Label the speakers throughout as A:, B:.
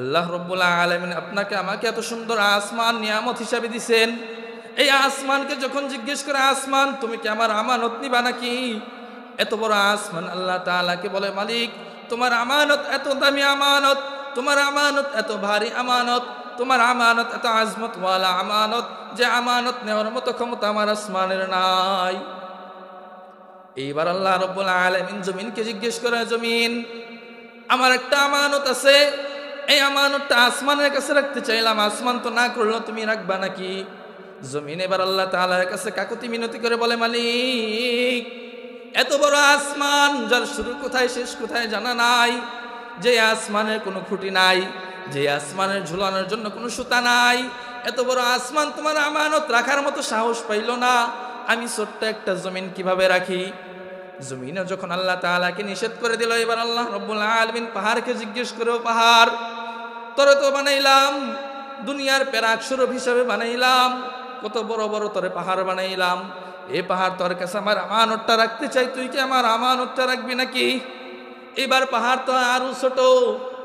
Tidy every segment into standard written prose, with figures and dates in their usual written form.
A: আল্লাহ রাব্বুল আলামিন আপনাকে আমাকে এত সুন্দর আসমান নিয়ামত হিসাবে দিছেন। এই আসমানকে যখন জিজ্ঞেস করে, আসমান তুমি কি আমার আমানত নিবা নাকি? এত বড় আসমান আল্লাহ তাআলাকে বলে, মালিক তোমার আমানত এত দামি আমানত, তোমার আমানত এত ভারী আমানত, তোমার আমানত এত আজমতওয়ালা আমানত, যে আমানত নেওয়ার মতো ক্ষমতা আমার আসমানের নাই। এইবার আল্লাহ রাব্বুল আলামিন জমিনকে জিজ্ঞেস করে, জমিন আমার একটা আমানত আছে, এই আমানতটা আসমানের কাছে রাখতে চাইলাম, আসমান তো না করলো, তুমি রাখবা নাকি? জমিন এবার আল্লাহ তাআলার কাছে কাকুতি মিনতি করে বলে, মালিক এত বড় আসমান যার শুরু কোথায় শেষ কোথায় জানা নাই, যে আসমানের কোনো খুঁটি নাই, যে আসমানের ঝুলানোর জন্য কোনো সুতা নাই, এত বড় আসমান তোমার আমানত রাখার মতো সাহস পাইল না, আমি ছোট্ট একটা জমিন কিভাবে রাখি? জমিনে যখন আল্লাহ তাআলাকে নিষেধ করে দিল, এবার আল্লাহ রাব্বুল আলামিন পাহাড়কে জিজ্ঞেস করে, পাহাড় তোরে তো বানাইলাম দুনিয়ার পেরাক স্বরূপ হিসাবে বানাইলাম, কত বড় বড় তোরে পাহাড় বানাইলাম, এই পাহাড় তোর কাছে আমার আমানতটা রাখতে চাই, তুই কি আমার আমানতটা রাখবি নাকি? এবার পাহাড় তো আরো ছোট,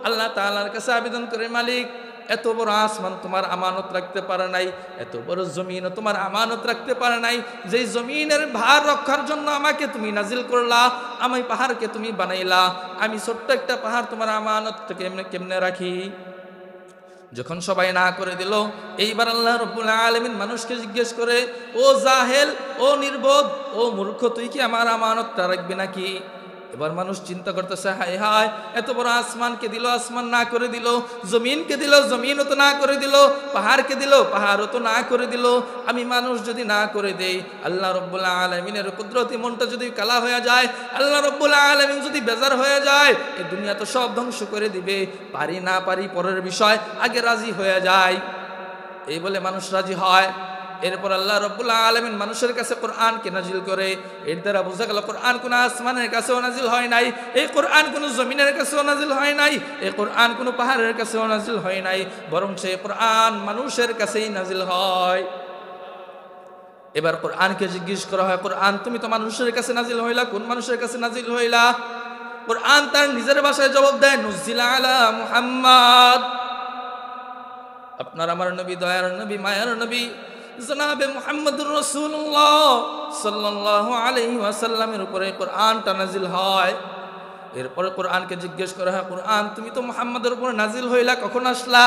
A: আল্লাহ তাআলার কাছে আবেদন করে, মালিক এত বড় আসমান তোমার আমানত রাখতে পারে নাই, এত বড় জমিন তোমার আমানত রাখতে পারে নাই, যেই জমিনের ভার রক্ষার জন্য আমাকে তুমি নাজিল করলা, আমি পাহাড়কে তুমি বানাইলা, আমি ছোট্ট একটা পাহাড় তোমার আমানতটা কেমনে কেমনে রাখি? যখন সবাই না করে দিল, এইবার আল্লাহ রাব্বুল আলামিন মানুষকে জিজ্ঞেস করে, ও জাহেল, ও নির্বোধ, ও মূর্খ, তুই কি আমার আমানতটা রাখবি নাকি? এবার মানুষ চিন্তা করতেছে, হায় হায় এত বড় আসমানকে দিল, আসমান না করে দিল, জমিনকে দিল, জমিনও তো না করে দিল, পাহাড়কে দিল, পাহাড়ও তো না করে দিল, আমি মানুষ যদি না করে দেই, আল্লাহ রাব্বুল আলামিনের কুদরতি মনটা যদি কালা হয়ে যায়, আল্লাহ রাব্বুল আলামিন যদি বেজার হয়ে যায়, এই দুনিয়া তো সব ধ্বংস করে দিবে, পারি না পারি পরের বিষয়, আগে রাজি হয়ে যায়। এই বলে মানুষ রাজি হয়। এরপর আল্লাহ রাব্বুল আলামিন মানুষের কাছে কোরআনকে নাজিল করে। এর দ্বারা বোঝা গেল কোরআন কোন আসমানের কাছেও নাজিল হয় নাই, এই কোরআন কোন জমিনের কাছেও নাজিল হয় নাই, এই কোরআন কোন পাহাড়ের কাছেও নাজিল হয় নাই, বরং সেই কোরআন মানুষের কাছেই নাজিল হয়। এবার কোরআনকে জিজ্ঞেস করা হয়, কোরআন তুমি তো মানুষের কাছে নাজিল হইলা, কোন মানুষের কাছে নাজিল হইলা? কোরআন তার নিজের ভাষায় জবাব দেয়, নুজিলা আলা মুহাম্মদ, আপনার আমার নবী, দয়ার নবী, মায়ার নবী জনাবে মুহাম্মদুর রাসূলুল্লাহ সাল্লাল্লাহু আলাইহি ওয়াসাল্লামের উপরে কোরআনটা নাজিল হয়। এরপরে কোরআনকে জিজ্ঞেস করা হয়, কোরআন তুমি তো মুহাম্মদের উপরে নাজিল হইলা, কখন আসলা?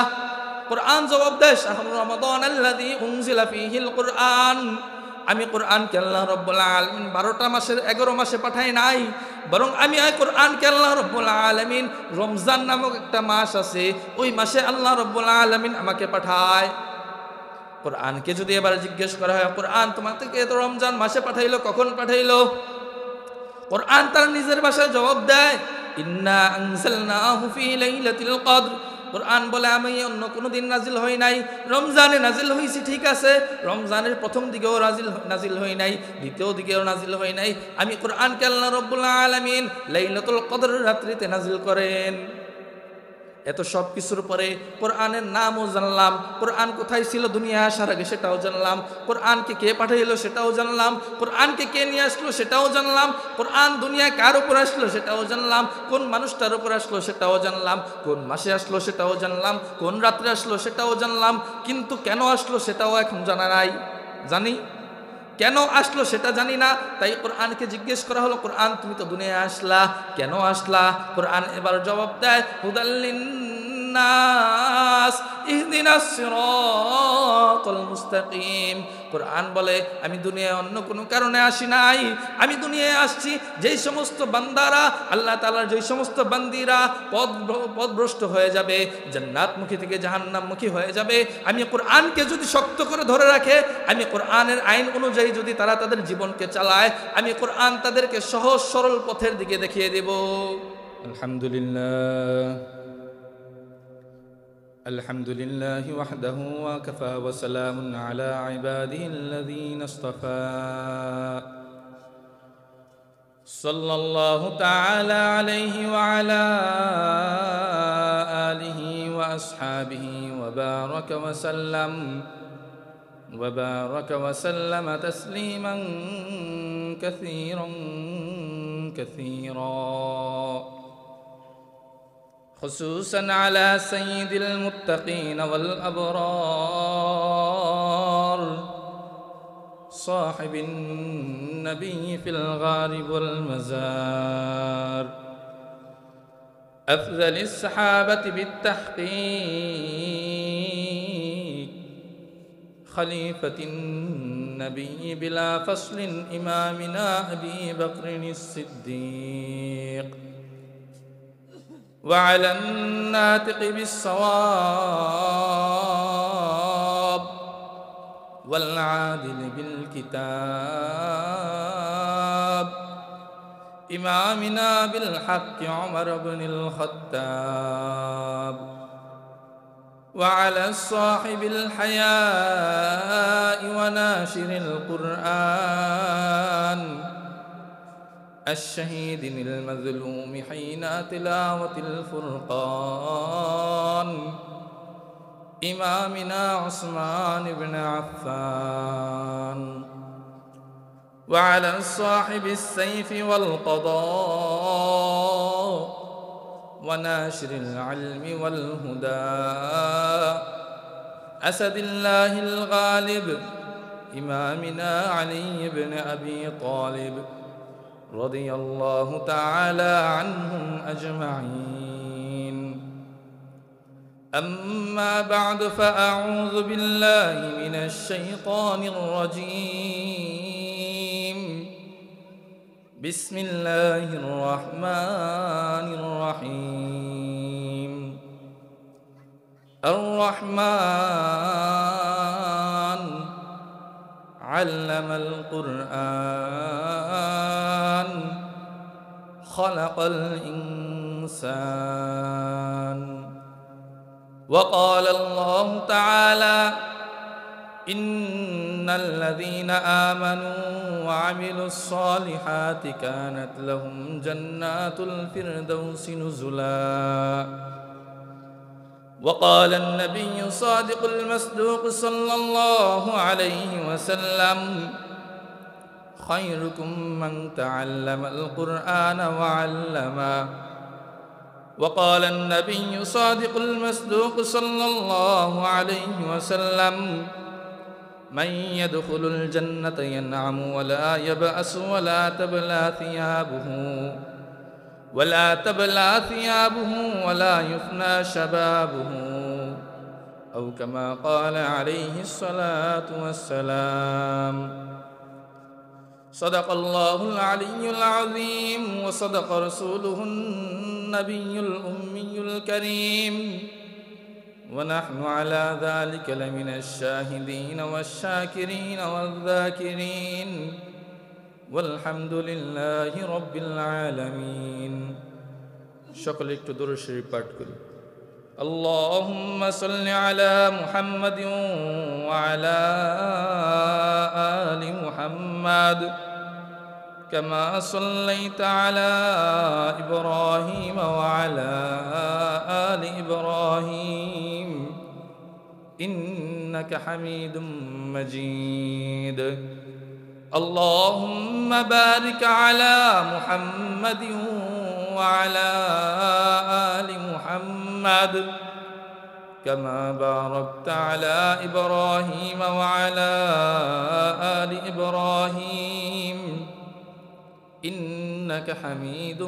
A: কোরআন জবাব দেয়, শাহরু রমাদান আল্লাযী উনজিলা ফীহিল কোরআন, আমি কোরআনকে আল্লাহ রাব্বুল আলামিন 12টা মাসের 11 মাসে পাঠাই নাই, বরং আমি এই কোরআনকে আল্লাহ রাব্বুল আলামিন রমজান নামক একটা মাস আছে, ওই মাসে আল্লাহ রাব্বুল আলামিন আমাকে পাঠায়। কোরআনকে যদি এবার জিজ্ঞেস করা হয়, কোরআন তোমাকে তো রমজান মাসে পাঠাইলো, কখন পাঠাইলো? কোরআন তার নিজের ভাষায় জবাব দেয়, ইন্না আনজালনাহু ফি লাইলাতিল কদর, কোরআন বলে আমি অন্য কোনো দিন নাজিল হই নাই, রমজানে নাজিল হইছি ঠিক আছে, রমজানের প্রথম দিকেও নাজিল হই নাই, দ্বিতীয় দিকেও নাজিল হই নাই, আমি কোরআনকে আল্লাহ রাব্বুল আলামিন লাইলাতুল কদরের রাত্রিতে নাজিল করেন। এত সব কিছুর পরে কোরআনের নামও জানলাম, কোরআন কোথায় ছিল দুনিয়া আসার আগে সেটাও জানলাম, কোরআনকে কে পাঠাইলো সেটাও জানলাম, কোরআনকে কে নিয়ে আসলো সেটাও জানলাম, কোরআন দুনিয়া কার উপর আসলো সেটাও জানলাম, কোন মানুষটার উপর আসলো সেটাও জানলাম, কোন মাসে আসলো সেটাও জানলাম, কোন রাত্রে আসলো সেটাও জানলাম, কিন্তু কেন আসলো সেটাও এখন জানা নাই। জানি কেন আসলো সেটা জানি না, তাই কোরআনকে জিজ্ঞেস করা হলো, কোরআন তুমি তো দুনিয়ায় আসলা, কেন আসলা? কোরআন এবার জবাব দেয়, হুদাল্লিন নাস ইহদিনাস সিরাতাল মুস্তাকিম, কোরআন বলে আমি দুনিয়ায় অন্য কোনো কারণে আসি নাই, আমি দুনিয়ায় আসছি যেই সমস্ত বান্দারা, আল্লাহ তাআলার যেই সমস্ত বান্দিরা পথভ্রষ্ট হয়ে যাবে, জান্নাতমুখী থেকে জাহান্নামমুখী হয়ে যাবে, আমি কোরআনকে যদি শক্ত করে ধরে রাখে, আমি কোরআনের আইন অনুযায়ী যদি তারা তাদের জীবনকে চালায়, আমি কোরআন তাদেরকে সহজ সরল পথের দিকে দেখিয়ে দেব। আলহামদুলিল্লাহ, আলহামদুলিল্লাহি ওয়াহদাহু ওয়া কাফা ওয়া সালামুন আলা ইবাদিহিল্লাযীনা ইসতাফা, সাল্লাল্লাহু তাআলা আলাইহি ওয়া আলা আলিহি ওয়া আসহাবিহি ওয়া বারাকা ওয়া সাল্লাম وبارك وسلم تسليما كثيرا كثيرا। خصوصا على سيد المتقين والأبرار صاحب النبي في الغار والمزار أفضل الصحابة بالتحقيق خليفة النبي بلا فصل إمامنا أبي بكر الصديق وعلى الناطق بالصواب والعادل بالكتاب إمامنا بالحق عمر بن الخطاب وعلى الصاحب الحياء وناشر القرآن الشهيد المظلوم حين تلاوة الفرقان إمامنا عثمان بن عفان وعلى صاحب السيف والقضاء وناشر العلم والهدى أسد الله الغالب إمامنا علي بن أبي طالب رضي الله تعالى عنهم أجمعين أما بعد فأعوذ بالله من الشيطان الرجيم بسم الله الرحمن الرحيم الرحمن علم القرآن خلق الإنسان وقال الله تعالى إن الذين آمنوا وعملوا الصالحات كانت لهم جنات الفردوس نزلا وقال النبي صادق المصدوق صلى الله عليه وسلم خيركم من تعلم القرآن وعلمه وقال النبي صادق المصدوق صلى الله عليه وسلم من يدخل الجنة ينعم ولا يبأس ولا تبلى ثيابه ولا يفنى شبابه أو كما قال عليه الصلاة والسلام صدق الله العلي العظيم وصدق رسوله النبي الأمي الكريم ونحن على ذلك لمن الشاهدين والشاكرين والذاكرين والحمد لله رب العالمين شكل اكتدر الشريفات كل اللهم صل على محمد وعلى آل محمد كما صليت على إبراهيم وعلى آل إبراهيم إنك حميد مجيد اللهم بارك على محمد وعلى آل محمد كما باركت على إبراهيم وعلى آل إبراهيم إنك حميد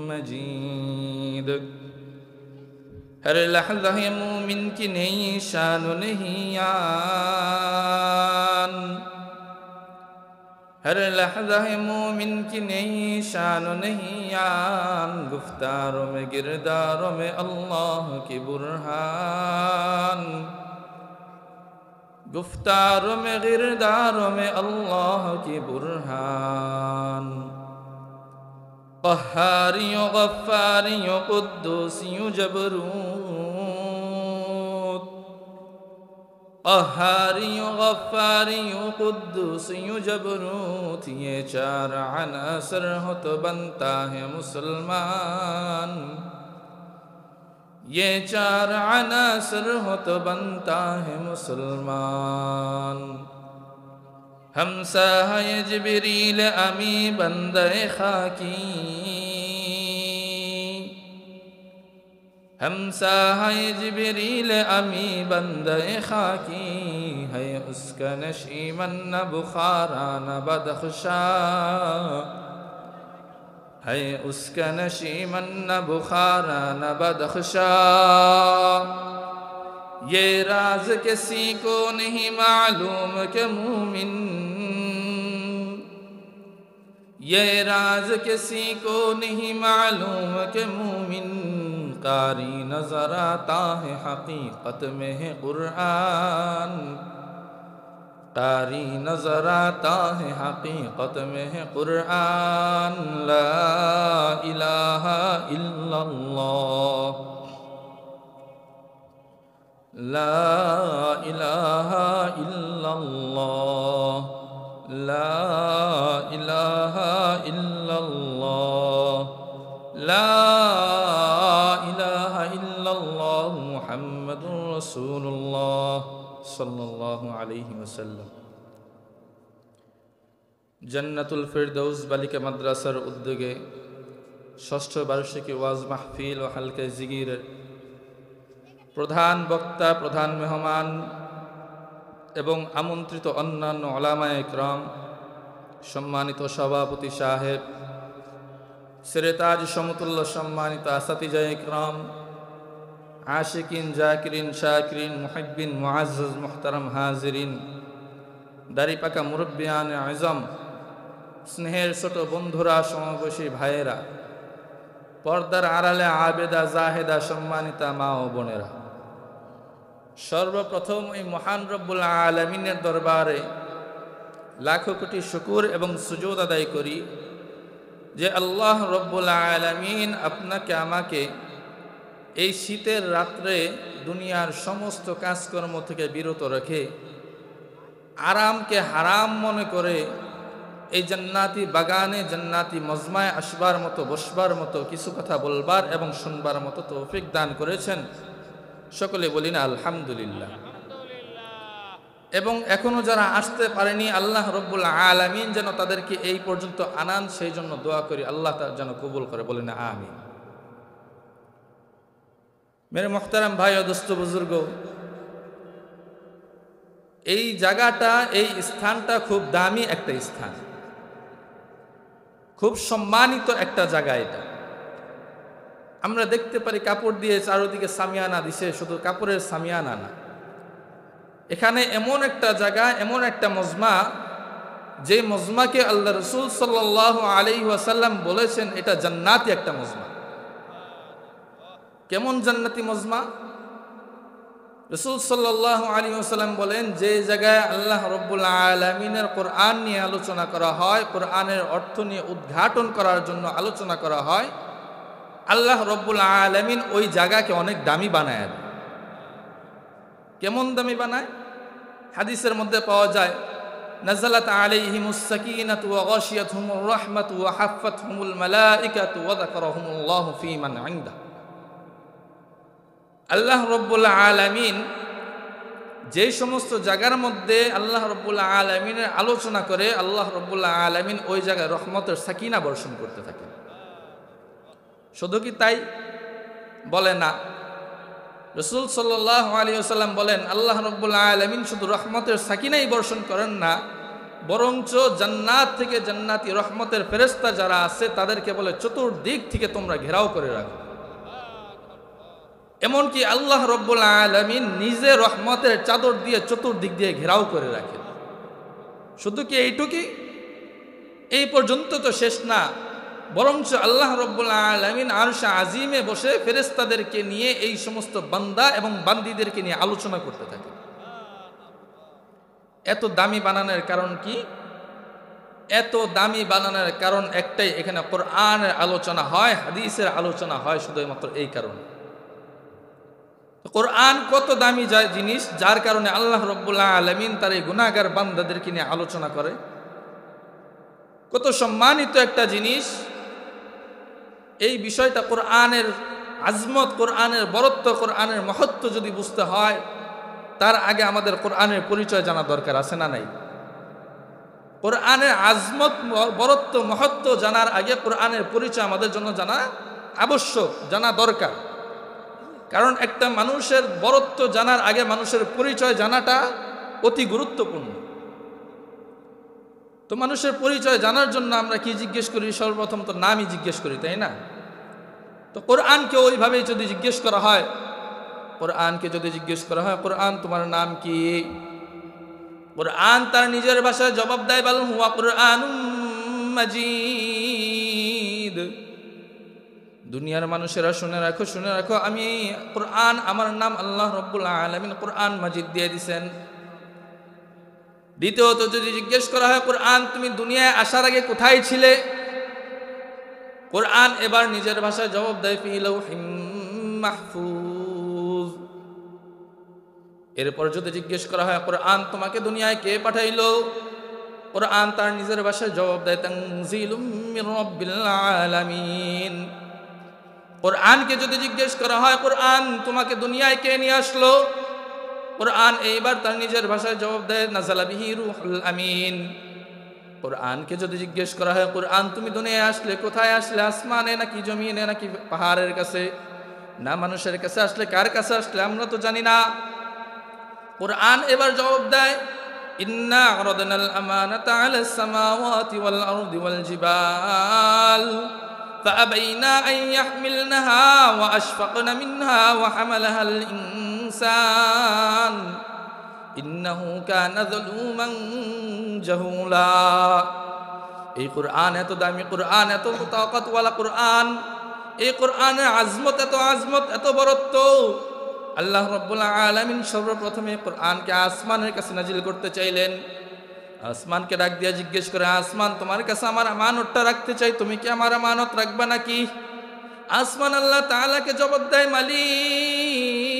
A: مجيد हर लहज़ा है मोमिन की नई शान नहीं यान हर लहज़ा है मोमिन की नई शान नहीं यान गुफ्तारों में किरदारों में अल्लाह की बुरहान गुफ्तारों में किरदारों में अल्लाह की बुरहान क़हारियों गफ़्फ़ारियों क़ुद्दूसियों जबरूत क़हारियों गफ़्फ़ारियों क़ुद्दूसियों जबरूत ये चार अनासर हो तो बनता है मुसलमान ये चार अनासर हो तो बनता है मुसलमान हमसा है जिब्रील अमी बंदे खाकी हमसा है जिब्रील अमी बंदे खाकी है उसका नशीमन न बुखारा न बदख्शा है उसका नशीमन न बुखारा न बदख्शा ये राज किसी को नहीं मालूम के मूमिन ये राज किसी को नहीं मालूम के मूमिन कारी नजर आता है हकीकत में है कुरान कारी नजर आता है हकीकत में है कुरान ला इलाहा इल्लल्लाह ला इलाहा इल्लल्लाह ला इलाहा इल्लल्लाह ला इलाहा इल्लल्लाह मुहम्मदुर रसूलुल्लाह सल्लल्लाहु अलैहि वसल्लम। জান্নাতুল ফেরদৌস বালিকা মাদ্রাসার উদ্যোগে ষষ্ঠ বার্ষিকী ওয়াজ মাহফিল ও হালকা জিকিরের প্রধান বক্তা, প্রধান মেহমান এবং আমন্ত্রিত অন্যান্য ওলামায়ে কেরাম, সম্মানিত সভাপতি সাহেব, সিরাতাজ সমতুল্য সম্মানিত আসাতিজায়ে কেরাম, আশিকিন, জাকিরিন, শাকিরিন, মুহিব্বিন, মুআজ্জাজ, মুহতারাম হাজিরিন, দাড়ি পাকা মুরব্বিয়ান আজম, স্নেহের ছোট বন্ধুরা, সমবয়সী ভাইয়েরা, পর্দার আড়ালে আবেদা জাহেদা সম্মানিতা মা ও বোনেরা, সর্বপ্রথম এই মহান রব্বুল আলামিনের দরবারে লাখো কোটি শুকর এবং সুজুদ আদায় করি যে আল্লাহ রব্বুল আলামিন আপনাকে আমাকে এই শীতের রাত্রে দুনিয়ার সমস্ত কাজকর্ম থেকে বিরত রেখে আরামকে হারাম মনে করে এই জান্নাতি বাগানে, জান্নাতি মজমায় আসবার মতো, বসবার মতো, কিছু কথা বলবার এবং শুনবার মতো তৌফিক দান করেছেন। সকলে বলি না আলহামদুলিল্লাহ। এবং এখনো যারা আসতে পারেনি আল্লাহ রব্বুল আলামিন যেন তাদেরকে এই পর্যন্ত আনান, সেই জন্য দোয়া করি আল্লাহ তার যেন কবুল করে, বলি না আমিন। মেরে মোহতারাম ভাই ও দোস্ত বুজুর্গ, এই জায়গাটা, এই স্থানটা খুব দামি একটা স্থান, খুব সম্মানিত একটা জায়গা। এটা আমরা দেখতে পারি কাপড় দিয়ে চারদিকে সামিয়ানা দিছে, শুধু কাপড়ের সামিয়ানা না, এখানে এমন একটা জায়গা, এমন একটা মজমা, যে মজমাকে আল্লাহ রসুল সাল্লাল্লাহু আলাইহি ওয়াসাল্লাম বলেছেন এটা জান্নাতি একটা মজমা। কেমন জান্নাতি মজমা? রসুল সাল্লাল্লাহু আলাইহি ওয়াসাল্লাম বলেন, যে জায়গায় আল্লাহ রব্বুল আলামিনের কোরআন নিয়ে আলোচনা করা হয়, কোরআনের অর্থ নিয়ে উদ্ঘাটন করার জন্য আলোচনা করা হয়, আল্লাহ রব্বুল আলামিন ওই জায়গাকে অনেক দামি বানায় দেয়। কেমন দামি বানায়? হাদিসের মধ্যে পাওয়া যায়, নাযালাত আলাইহিমুস সাকিনাতু ওয়া গাশিয়াতহুমুর রাহমাতু ওয়া হাফফাতহুমুল মালাইকাতু ওয়া যাকারাহুমুল্লাহু ফী মান ইনদাহু। আল্লাহ রব্বুল আলামিন যে সমস্ত জায়গার মধ্যে আল্লাহ রব্বুল আলামিনের আলোচনা করে, আল্লাহ রব্বুল আলামিন ওই জায়গায় রহমতের সাকিনা বর্ষণ করতে থাকেন। শুধু কি তাই? বলে না। রাসূল সাল্লাল্লাহু আলাইহি ওয়াসাল্লাম বলেন, আল্লাহ রব্বুল আলামিন শুধু রহমতের সাকিনাই বর্ষণ করেন না, বরঞ্চ জান্নাত থেকে জান্নাতি রহমতের ফেরেশতা যারা আছে তাদেরকে বলে চতুর্দিক থেকে তোমরা ঘেরাও করে রাখো। এমনকি আল্লাহ রব্বুল আলামিন নিজে রহমতের চাদর দিয়ে চতুর্দিক দিয়ে ঘেরাও করে রাখেন। শুধু কি এইটুকুই? এই পর্যন্ত তো শেষ না, বরঞ্চ আল্লাহ রব্বুল আলামিন আরশে আজিমে বসে ফেরেশতাদেরকে নিয়ে এই সমস্ত বান্দা এবং বান্দীদেরকে নিয়ে আলোচনা করতে থাকে। এত দামি বানানোর কারণ কি? এত দামি বানানোর কারণ একটাই, এখানে কোরআনের আলোচনা হয়, হাদিসের আলোচনা হয়, শুধুমাত্র এই কারণে। কোরআন কত দামি জিনিস, যার কারণে আল্লাহ রব্বুল আলামিন তার এই গুনাহগার বান্দাদেরকে নিয়ে আলোচনা করে। কত সম্মানিত একটা জিনিস। এই বিষয়টা কোরআনের আজমত, কোরআনের বরত্ব, কোরআনের মহত্ব যদি বুঝতে হয়, তার আগে আমাদের কোরআনের পরিচয় জানা দরকার, আছে না নাই? কোরআনের আজমত, বরত্ব, মহত্ব জানার আগে কোরআনের পরিচয় আমাদের জন্য জানা আবশ্যক, জানা দরকার। কারণ একটা মানুষের বরত্ব জানার আগে মানুষের পরিচয় জানাটা অতি গুরুত্বপূর্ণ। তো মানুষের পরিচয় জানার জন্য আমরা কি জিজ্ঞেস করি? সর্বপ্রথম তো নামই জিজ্ঞেস করি, তাই না? তো কোরআনকে ওইভাবেই যদি জিজ্ঞেস করা হয়, কোরআন তোমার নাম কি? কোরআন তার নিজের ভাষায় জবাব দেয়, বাল হুয়া কুরআনুম মাজিদ। দুনিয়ার মানুষেরা শুনে রাখো, আমি কোরআন, আমার নাম আল্লাহ রাব্বুল আলামিন কোরআন মাজিদ দিয়ে দিয়েছেন। দ্বিতীয়ত যদি জিজ্ঞেস করা হয়, কোরআন তুমি দুনিয়ায় আসার আগে কোথায় ছিলে? কোরআন এবার নিজের ভাষায় জবাব দেয়, ফি লাউহিম মাহফুজ। এরপর যদি জিজ্ঞেস করা হয়, কোরআন তোমাকে দুনিয়ায় কে পাঠাইলো? কোরআন তার নিজের ভাষায় জবাব দেয়, তানজিলুম মির রাব্বিল আলামিন। কোরআনকে যদি জিজ্ঞেস করা হয়, কোরআন তোমাকে দুনিয়ায় কে নিয়ে আসলো? কোরআন এইবার তার নিজের ভাষায় জবাব দেয়, নাযালা বিহি রূহুল আমিন। কোরআনকে যদি জিজ্ঞেস করা হয়, কোরআন তুমি দুনিয়ায় আসলে কোথায় আসলে? আসমানে নাকি জমিনে নাকি পাহাড়ের কাছে, না মানুষের কাছে আসলে? কার কাছে আসলে আমরা তো জানি না। কোরআন এবার জবাব দেয়, ইন্না আরাদনাল আমানাতা আলাস সামাওয়াতি ওয়াল আরদি ওয়াল জিবাল فأبينا أن يحملنها وأشفقن منها وحملها الإنسان إنه كان ظلوما جهولا। এই কোরআন এত দামি কোরআন, এত তাকাতওয়ালা কোরআন, এই কোরআনের আজমত, এত বরত্ব। আল্লাহ রাব্বুল আলামিন সর্বপ্রথমে কোরআনকে আসমানের কাছে নাজিল করতে চাইলেন। আসমানকে ডাক দিয়ে জিজ্ঞেস করে, আসমান তোমার কাছে আমার আমানতটা রাখতে চাই, তুমি কি আমার আমানত রাখবা নাকি? আসমান আল্লাহ তাআলাকে জবাব দেয়, মালিক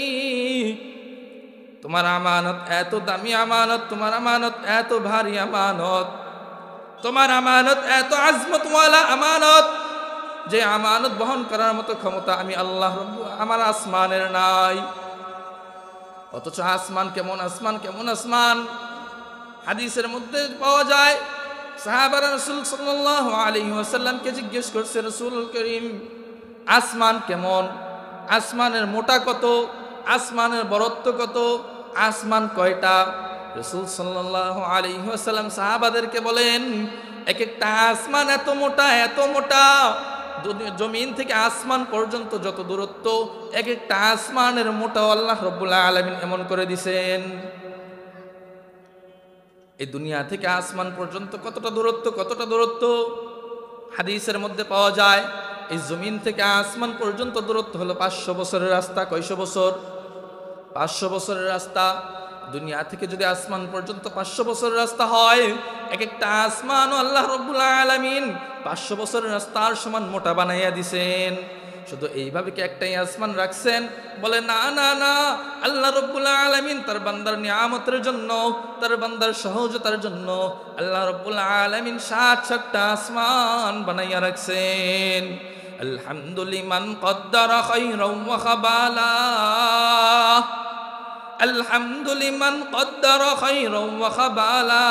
A: তোমার আমানত এত দামি আমানত, তোমার আমানত এত ভারী আমানত, তোমার আমানত এত আজমতওয়ালা আমানত, যে আমানত বহন করার মতো ক্ষমতা আমি আল্লাহ আমার আসমানের নাই। অথচ আসমান কেমন আসমান! হাদিসের মধ্যে পাওয়া যায়, সাহাবারা রাসূল সাল্লাল্লাহু আলাইহি ওয়াসাল্লামকে জিজ্ঞেস করছে, রাসূল করিম আসমান কেমন? আসমানের মোটা কত? আসমানের বরত্ব কত? আসমান কয়টা? রাসূল সাল্লাল্লাহু আলাইহি ওয়াসাল্লাম সাহাবাদেরকে বলেন, এক একটা আসমান এত মোটা, জমিন থেকে আসমান পর্যন্ত যত দূরত্ব, এক একটা আসমানের মোটা আল্লাহ রাব্বুল আলামিন এমন করে দিয়েছেন। এই দুনিয়া থেকে আসমান পর্যন্ত কতটা দূরত্ব? হাদিসের মধ্যে পাওয়া যায়, এই জমিন থেকে আসমান পর্যন্ত দূরত্ব হলো 500 বছরের রাস্তা। কয়শো বছর? 500 বছরের রাস্তা। দুনিয়া থেকে যদি আসমান পর্যন্ত 500 বছরের রাস্তা হয়, এক একটা আসমান আল্লাহ রাব্বুল আলামিন 500 বছরের রাস্তার সমান মোটা বানাইয়া দিছেন। শুধু এইভাবে কি একটাই আসমান রাখছেন? বলে না, আল্লাহ রাব্বুল আলামিন তার বান্দার নিয়ামতের জন্য, তার বান্দার সহজতার জন্য আল্লাহ রাব্বুল আলামিন 7টা আসমান বানাইয়া রাখছেন। আলহামদুলিমান কদ্দারা খায়রান ওয়া খাবালা, আলহামদুলিমান কদ্দারা খায়রান ওয়া খাবালা,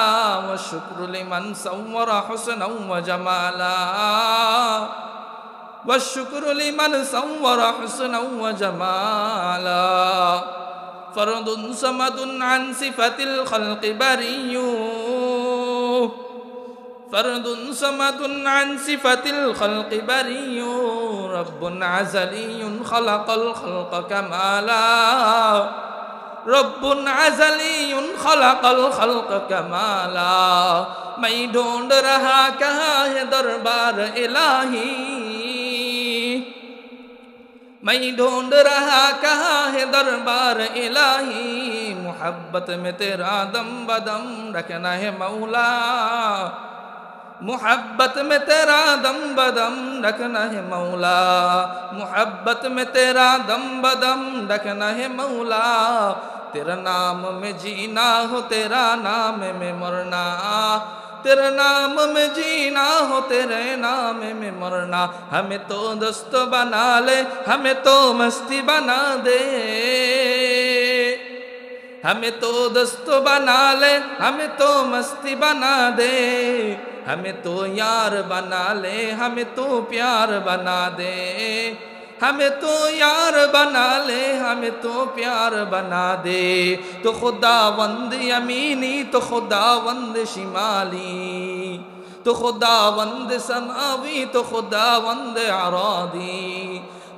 A: ওয়া শুকরু লিমান সাওয়ারা হুসনান ওয়া জামালা, والشكر لمن صور حسنا وجمالا، فرد صمد عن صفة الخلق بري، فرد صمد عن صفة الخلق بري، رب عزلي خلق الخلق كمالا، رب عزلي خلق الخلق كمالا، मैं ढूंढ रहा कहाँ है दरबार इलाही, मैं ढूंढ रहा कहाँ है दरबार इलाही, मोहब्बत में तेरा दम बदम रखना है मौला, मोहब्बत में तेरा दम बदम रखना है मौला, मोहब्बत में तेरा दम बदम रखना है मौला, तेरा नाम में जीना हो तेरा नाम में मरना, तेरा नाम में जीना हो तेरे नाम में मरना, हमें तो दोस्त बना ले, हमें तो मस्ती बना दे, हमें तो दोस्त बना ले, हमें तो मस्ती बना दे, हमें तो यार बना ले, हमें तो प्यार बना दे, हमें तो यार बना ले, हमें तो प्यार बना दे। तो खुदावंद यमीनी तो खुदावंद शिमाली, तो खुदावंद समावी तो खुदावंद अरादी,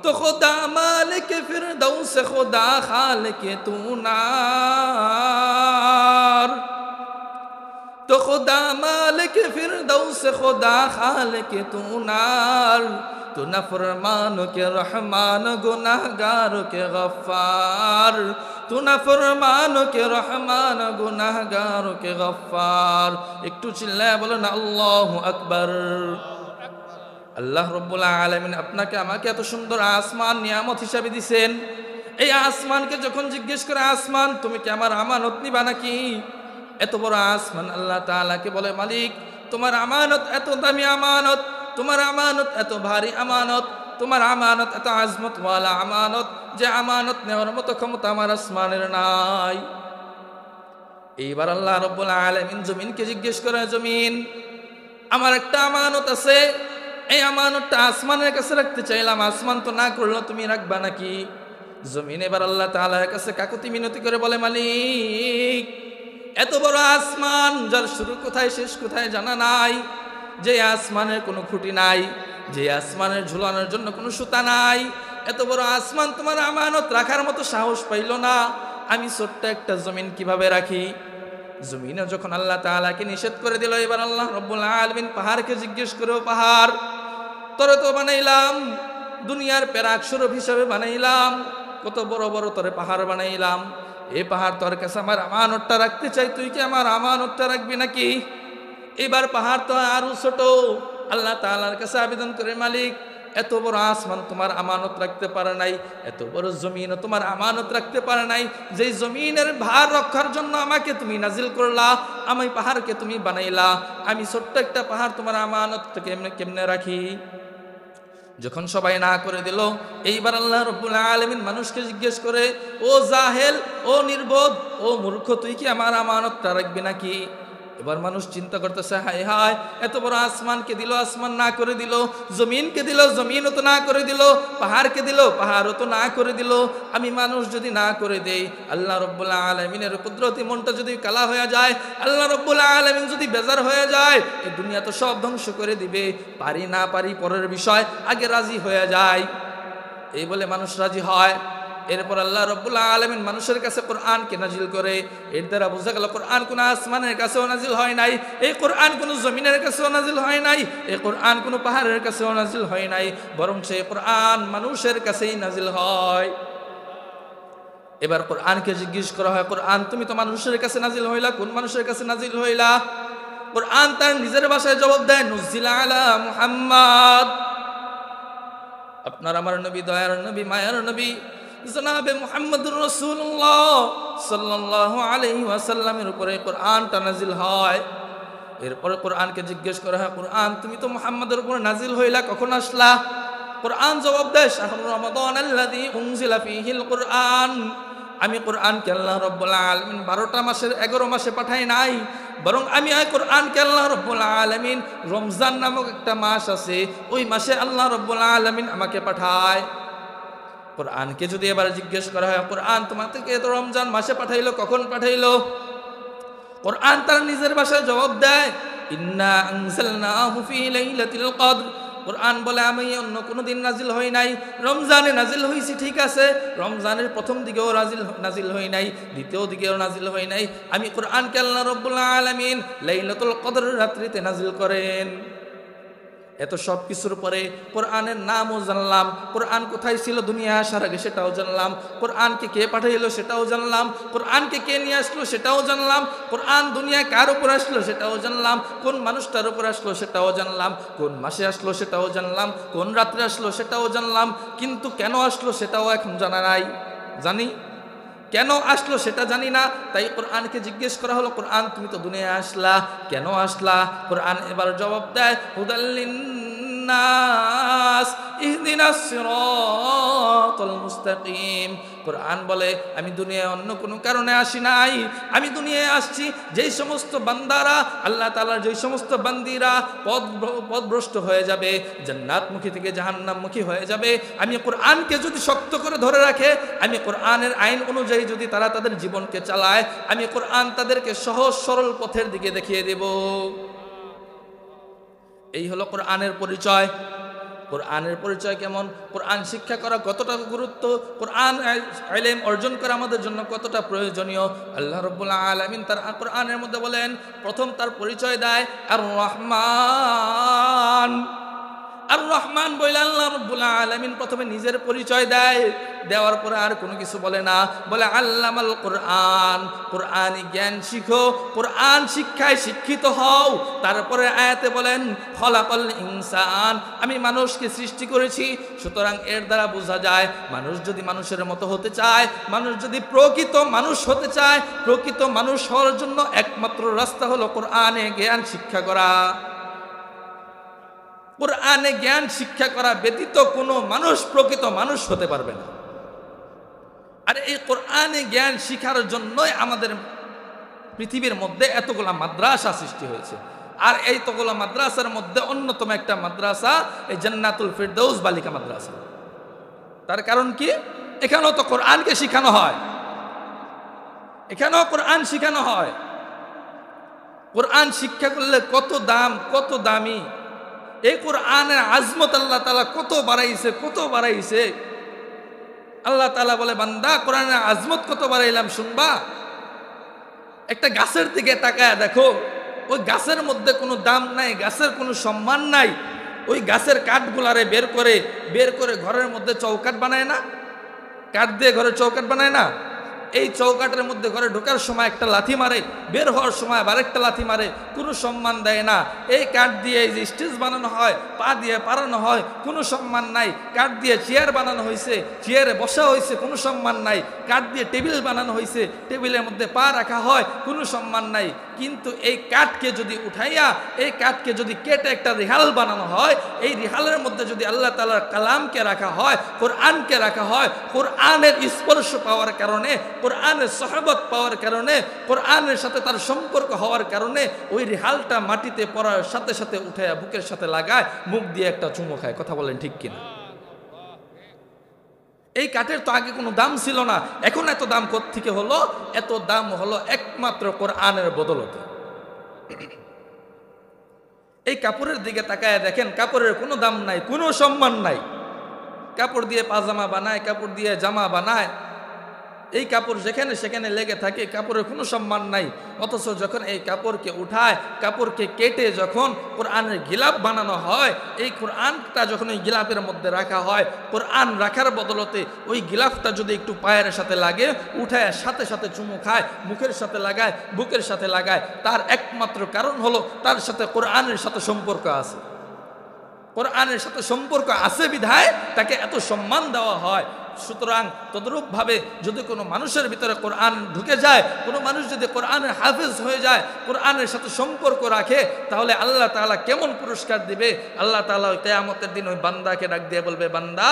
A: तो खुदा मालिक फिरदौस खुदा खालिक तू नार, तो खुदा मालिक फिरदौस खुदा खालिक तू नार। तू नफरमानो के रहमान गुनाहगारों के गफ्फार, तू नफरमानो के रहमान गुनाहगारों के गफ्फार। একটু চিল্লায় বলেন আল্লাহু আকবার। আল্লাহ রব্বুল আলামিন আপনাকে আমাকে এত সুন্দর আসমান নিয়ামত হিসাবে দিয়েছেন। এই আসমানকে যখন জিজ্ঞেস করে আসমান তুমি কি আমার আমানত নিবা নাকি, এত বড় আসমান আল্লাহ তাআলাকে বলে মালিক তোমার আমানত এত দামি আমানত, তোমার আমানত এত ভারী আমানত, তোমার আমানত এত আজমতওয়ালা আমানত যে আমানত নেওয়ার মতো ক্ষমতা আমার আসমানের নাই। এইবার আল্লাহ রব্বুল আলামিন জমিনকে জিজ্ঞেস করে জমিন আমার একটা আমানত আছে, এই আমানতটা আসমানের কাছে রাখতে চাইলাম, আসমান তো না করলো, তুমি রাখবা নাকি? জমিন এবার আল্লাহ তাআলার কাছে কাকুতি মিনতি করে বলে মালিক এত বড় আসমান যার শুরু কোথায় শেষ কোথায় জানা নাই, যে আসমানের কোনো খুঁটি নাই, যে আসমানের ঝুলানোর জন্য কোনো সুতা নাই, এত বড় আসমান তোমার আমানত রাখার মতো সাহস পাইল না, আমি ছোট্ট একটা জমিন কিভাবে রাখি? জমিনে যখন আল্লাহ তাআলাকে নিষেধ করে দিল, এবার আল্লাহ রব্বুল আলামিন পাহাড়কে জিজ্ঞেস করে পাহাড় তোরে তো বানাইলাম দুনিয়ার পেরাক স্বরূপ হিসাবে বানাইলাম, কত বড় বড় তোরে পাহাড় বানাইলাম, এই পাহাড় তোর কাছে আমার আমানতটা রাখতে চাই, তুই কি আমার আমানতটা রাখবি নাকি? এবার পাহাড় তো আরো ছোট, আল্লাহ তাআলার কাছে আবেদন করে মালিক এত বড় আসমান তোমার আমানত রাখতে পারে নাই, এত বড় জমিন তোমার আমানত রাখতে পারে নাই, যেই জমিনের ভার রক্ষার জন্য আমাকে তুমি নাজিল করলা, আমি পাহাড়কে তুমি বানাইলা, আমি ছোট্ট একটা পাহাড় তোমার আমানত কেমনে রাখি? যখন সবাই না করে দিল, এইবার আল্লাহ রব্বুল আলামিন মানুষকে জিজ্ঞেস করে ও জাহেল, ও নির্বোধ, ও মূর্খ, তুই কি আমার আমানতটা রাখবি নাকি? এবার মানুষ চিন্তা করতেছে হায় হায় এত বড় আসমানকে দিল, আসমান না করে দিল, জমিনকে দিল, জমিনও তো না করে দিল, পাহাড়কে দিল, পাহাড়ও তো না করে দিল, আমি মানুষ যদি না করে দেই, আল্লাহ রব্বুল আলামিনের কুদরতি মনটা যদি কালা হয়ে যায়, আল্লাহ রব্বুল আলামিন যদি বেজার হয়ে যায়, এই দুনিয়া তো সব ধ্বংস করে দিবে, পারি না পারি পরের বিষয়, আগে রাজি হয়ে যায়। এই বলে মানুষ রাজি হয়। এরপর আল্লাহ রব্বুল আলামিন মানুষের কাছে কোরআনকে নাজিল করে। এর দ্বারা বোঝা গেল কোরআন কোন আসমানের কাছেও নাজিল হয় নাই, এই কোরআন কোন জমিনের কাছেও নাজিল হয় নাই, এই কোরআন কোন পাহাড়ের কাছেও নাজিল হয় নাই, বরং সেই কোরআন মানুষের কাছেই নাজিল হয়। এবার কোরআনকে জিজ্ঞেস করা হয় কোরআন তুমি তো মানুষের কাছে নাজিল হইলা, কোন মানুষের কাছে নাজিল হইলা? কোরআন তার নিজের ভাষায় জবাব দেয় নুজিলা আলা মুহাম্মদ, আপনার আমার নবী, দয়ার নবী, মায়ার নবী জনাবে মুহাম্মদুর রাসূলুল্লাহ সাল্লাল্লাহু আলাইহি ওয়াসাল্লামের উপরে কোরআনটা নাজিল হয়। এরপরে কোরআনকে জিজ্ঞেস করা হয় কোরআন তুমি তো মুহাম্মদের উপরে নাজিল হইলা, কখন আসলা? কোরআন জবাব দেয় শাহরু রমাদানাল্লাযী উনজিলা ফীহিল কোরআন, আমি কোরআনকে আল্লাহ রব্বুল আলামিন 12টা মাসের 11 মাসে পাঠাই নাই, বরং আমি এই কোরআনকে আল্লাহ রব্বুল আলামিন রমজান নামক একটা মাস আছে, ওই মাসে আল্লাহ রব্বুল আলামিন আমাকে পাঠায়। কোরআনকে যদি এবার জিজ্ঞেস করা হয় কোরআন তোমাকে তো রমজান মাসে পাঠাইলো, কখন পাঠাইলো? কোরআন তার নিজের ভাষায় জবাব দেয় ইন্না আনজালনাহু ফি লাইলাতিল কদর, কোরআন বলে আমি অন্য কোনো দিন নাজিল হই নাই, রমজানে নাজিল হইছি ঠিক আছে, রমজানের প্রথম দিকেও নাজিল হই নাই, দ্বিতীয় দিকেও নাজিল হই নাই, আমি কোরআনকে আল্লাহ রব্বুল আলামিন লাইলাতুল কদরের রাত্রিতে নাজিল করেন। এত সব কিছুর পরে কোরআনের নামও জানলাম, কোরআন কোথায় ছিল দুনিয়া আসার আগে সেটাও জানলাম, কোরআনকে কে পাঠাইলো সেটাও জানলাম, কোরআনকে কে নিয়ে আসলো সেটাও জানলাম, কোরআন দুনিয়া কার উপর আসলো সেটাও জানলাম, কোন মানুষটার উপর আসলো সেটাও জানলাম, কোন মাসে আসলো সেটাও জানলাম, কোন রাত্রে আসলো সেটাও জানলাম, কিন্তু কেন আসলো সেটাও এখন জানা নাই। জানি কেন আসলো সেটা জানি না, তাই কোরআনকে জিজ্ঞেস করা হলো কোরআন তুমি তো দুনিয়া আসলা, কেন আসলা? কোরআন এবার জবাব দেয় হুদাল লিন্নাস ইহদিনাস সিরাতাল মুস্তাকিম। কোরআন বলে আমি দুনিয়ায় অন্য কোনো কারণে আসি নাই, আমি দুনিয়ায় আসছি যেই সমস্ত বান্দারা আল্লাহ তাআলার যেই সমস্ত বান্দিরা পথভ্রষ্ট হয়ে যাবে, জান্নাতমুখী থেকে জাহান্নামমুখী হয়ে যাবে, আমি কোরআনকে যদি শক্ত করে ধরে রাখে, আমি কোরআনের আইন অনুযায়ী যদি তারা তাদের জীবনকে চালায়, আমি কোরআন তাদেরকে সহজ সরল পথের দিকে দেখিয়ে দেব। এই হলো কোরআনের পরিচয়। কোরআনের পরিচয় কেমন, কোরআন শিক্ষা করা কতটা গুরুত্ব, কোরআন ইলম অর্জন করা আমাদের জন্য কতটা প্রয়োজনীয়, আল্লাহ রাব্বুল আলামিন তার কোরআনের মধ্যে বলেন, প্রথম তার পরিচয় দেয় আর রহমান। আর রহমান বলে আল্লাহ রাব্বুল আলামিন প্রথমে নিজের পরিচয় দেয়, দেওয়ার পরে আর কোনো কিছু বলে না, বলে আল্লামাল কোরআন, কোরআনি জ্ঞান শিখো, কোরআন শিক্ষায় শিক্ষিত হও। তারপরে আয়াতে বলেন খলাকাল ইনসান, আমি মানুষকে সৃষ্টি করেছি। সুতরাং এর দ্বারা বোঝা যায় মানুষ যদি মানুষের মতো হতে চায়, মানুষ যদি প্রকৃত মানুষ হতে চায়, প্রকৃত মানুষ হওয়ার জন্য একমাত্র রাস্তা হলো কোরআনে জ্ঞান শিক্ষা করা। কোরআনে জ্ঞান শিক্ষা করা ব্যতীত কোনো মানুষ প্রকৃত মানুষ হতে পারবে না। আর এই কোরআনে জ্ঞান শিখার জন্যই আমাদের পৃথিবীর মধ্যে এতগুলা মাদ্রাসা সৃষ্টি হয়েছে। আর এইতগুলা মাদ্রাসার মধ্যে অন্যতম একটা মাদ্রাসা এই জান্নাতুল ফিরদৌস বালিকা মাদ্রাসা। তার কারণ কি, এখানেও তো কোরআনকে শিখানো হয়, এখানেও কোরআন শিখানো হয়। কোরআন শিক্ষা করলে কত দাম, কত দামি। এই কোরআনের আজমত আল্লাহ তাআলা কত বাড়াইছে, কত বাড়াইছে। আল্লাহ তাআলা বলে, বান্দা কোরআনের আজমত কত বাড়াইলাম শুনবা? একটা গাছের দিকে তাকায় দেখো, ওই গাছের মধ্যে কোনো দাম নাই, গাছের কোনো সম্মান নাই। ওই গাছের কাঠগুলারে বের করে ঘরের মধ্যে চৌকাঠ বানায় না? কাঠ দিয়ে ঘরে চৌকাঠ বানায় না? এই চৌকাঠের মধ্যে ঘরে ঢোকার সময় একটা লাথি মারে, বের হওয়ার সময় আরেকটা লাথি মারে, কোনো সম্মান দেয় না। এই কাঠ দিয়ে এই যে স্টেজ বানানো হয়, পা দিয়ে পারানো হয়, কোনো সম্মান নাই। কাঠ দিয়ে চেয়ার বানানো হয়েছে, চেয়ারে বসা হয়েছে, কোনো সম্মান নাই। কাঠ দিয়ে টেবিল বানানো হয়েছে, টেবিলের মধ্যে পা রাখা হয়, কোনো সম্মান নাই। কিন্তু এই কাঠকে যদি উঠাইয়া, এই কাঠকে যদি কেটে একটা রিহাল বানানো হয়, এই রিহালের মধ্যে যদি আল্লাহ তাআলার কালামকে রাখা হয়, কোরআনকে রাখা হয়, কোরআনের স্পর্শ পাওয়ার কারণে, কোরআনের সহবত পাওয়ার কারণে, কোরআনের সাথে তার সম্পর্ক হওয়ার কারণে ওই রিহালটা মাটিতে পড়ার সাথে সাথে উঠাইয়া বুকের সাথে লাগায়, মুখ দিয়ে একটা চুমো খায়। কথা বলেন ঠিক কিনা? এই কাঠের তো আগে কোনো দাম ছিল না, এখন এত দাম কোত্থেকে হলো? এত দাম হলো একমাত্র কোরআনের বদলতে। এই কাপড়ের দিকে তাকায় দেখেন, কাপড়ের কোনো দাম নাই, কোনো সম্মান নাই। কাপড় দিয়ে পাজামা বানায়, কাপড় দিয়ে জামা বানায়, এই কাপড় যেখানে সেখানে লেগে থাকে, কাপড়ের কোনো সম্মান নাই। অথচ যখন এই কাপড়কে উঠায়, কাপড়কে কেটে যখন কোরআনের গিলাফ বানানো হয়, এই কোরআনটা যখন ওই গিলাফের মধ্যে রাখা হয়, কোরআন রাখার বদলতে ওই গিলাফটা যদি একটু পায়ের সাথে লাগে, উঠায় সাথে সাথে চুমু খায়, মুখের সাথে লাগায়, বুকের সাথে লাগায়, তার একমাত্র কারণ হলো তার সাথে কোরআনের সাথে সম্পর্ক আছে। কোরআনের সাথে সম্পর্ক আছে বিধায় তাকে এত সম্মান দেওয়া হয়। সুতরাং তদ্রূপভাবে যদি কোনো মানুষের ভিতরে কোরআন ঢুকে যায়, কোনো মানুষ যদি কোরআনের হাফেজ হয়ে যায়, কোরআনের সাথে সম্পর্ক রাখে, তাহলে আল্লাহ তাআলা কেমন পুরস্কার দিবে? আল্লাহ তাআলা কিয়ামতের দিন ওই বান্দাকে ডাক দিয়ে বলবে, বান্দা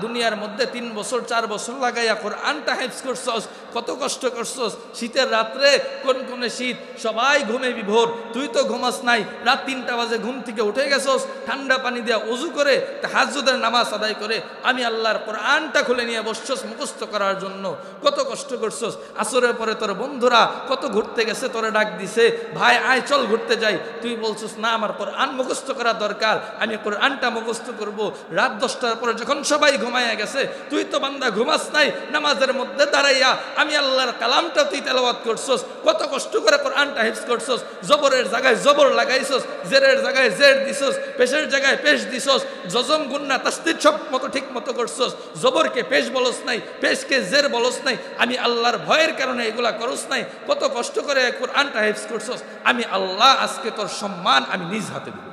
A: দুনিয়ার মধ্যে 3 বছর 4 বছর লাগাইয়া কোরআনটা হেফজ করছস, কত কষ্ট করছস। শীতের রাত্রে কোন শীত, সবাই ঘুমে বিভোর, তুই তো ঘুমাস নাই। রাত 3টা বাজে ঘুম থেকে উঠে গেছস, ঠান্ডা পানি দিয়ে ওযু করে তাহাজ্জুদের নামাজ আদায় করে আমি আল্লাহর কোরআনটা খুলে নিয়ে বসছস মুখস্থ করার জন্য। কত কষ্ট করছস। আসরের পরে তোর বন্ধুরা কত ঘুরতে গেছে, তোরে ডাক দিছে, ভাই আয় চল ঘুরতে যাই। তুই বলছস না, আমার কোরআন মুখস্থ করা দরকার, আমি কোরআনটা মুখস্থ করব। রাত 10টার পরে যখন সবাই ঘুমাইয়া গেছে, তুই তো বান্দা ঘুমাস নাই, নামাজের মধ্যে দাঁড়াইয়া আমি আল্লাহর কালামটা তুই তেলাওয়াত করছস। কত কষ্ট করে কোরআনটা হিফজ করছস। জবরের জায়গায় জবর লাগাইছস, জেরের জায়গায় জের দিছস, পেশের জায়গায় পেশ দিছস, জজম গুন্না তাসদীদ সব মতো ঠিক মতো করছস। জবরকে পেশ বলস নাই, পেশকে জের বলস নাই, আমি আল্লাহর ভয়ের কারণে এগুলা করস নাই। কত কষ্ট করে কোরআনটা হিফজ করছস। আমি আল্লাহ আজকে তোর সম্মান আমি নিজ হাতে দিব।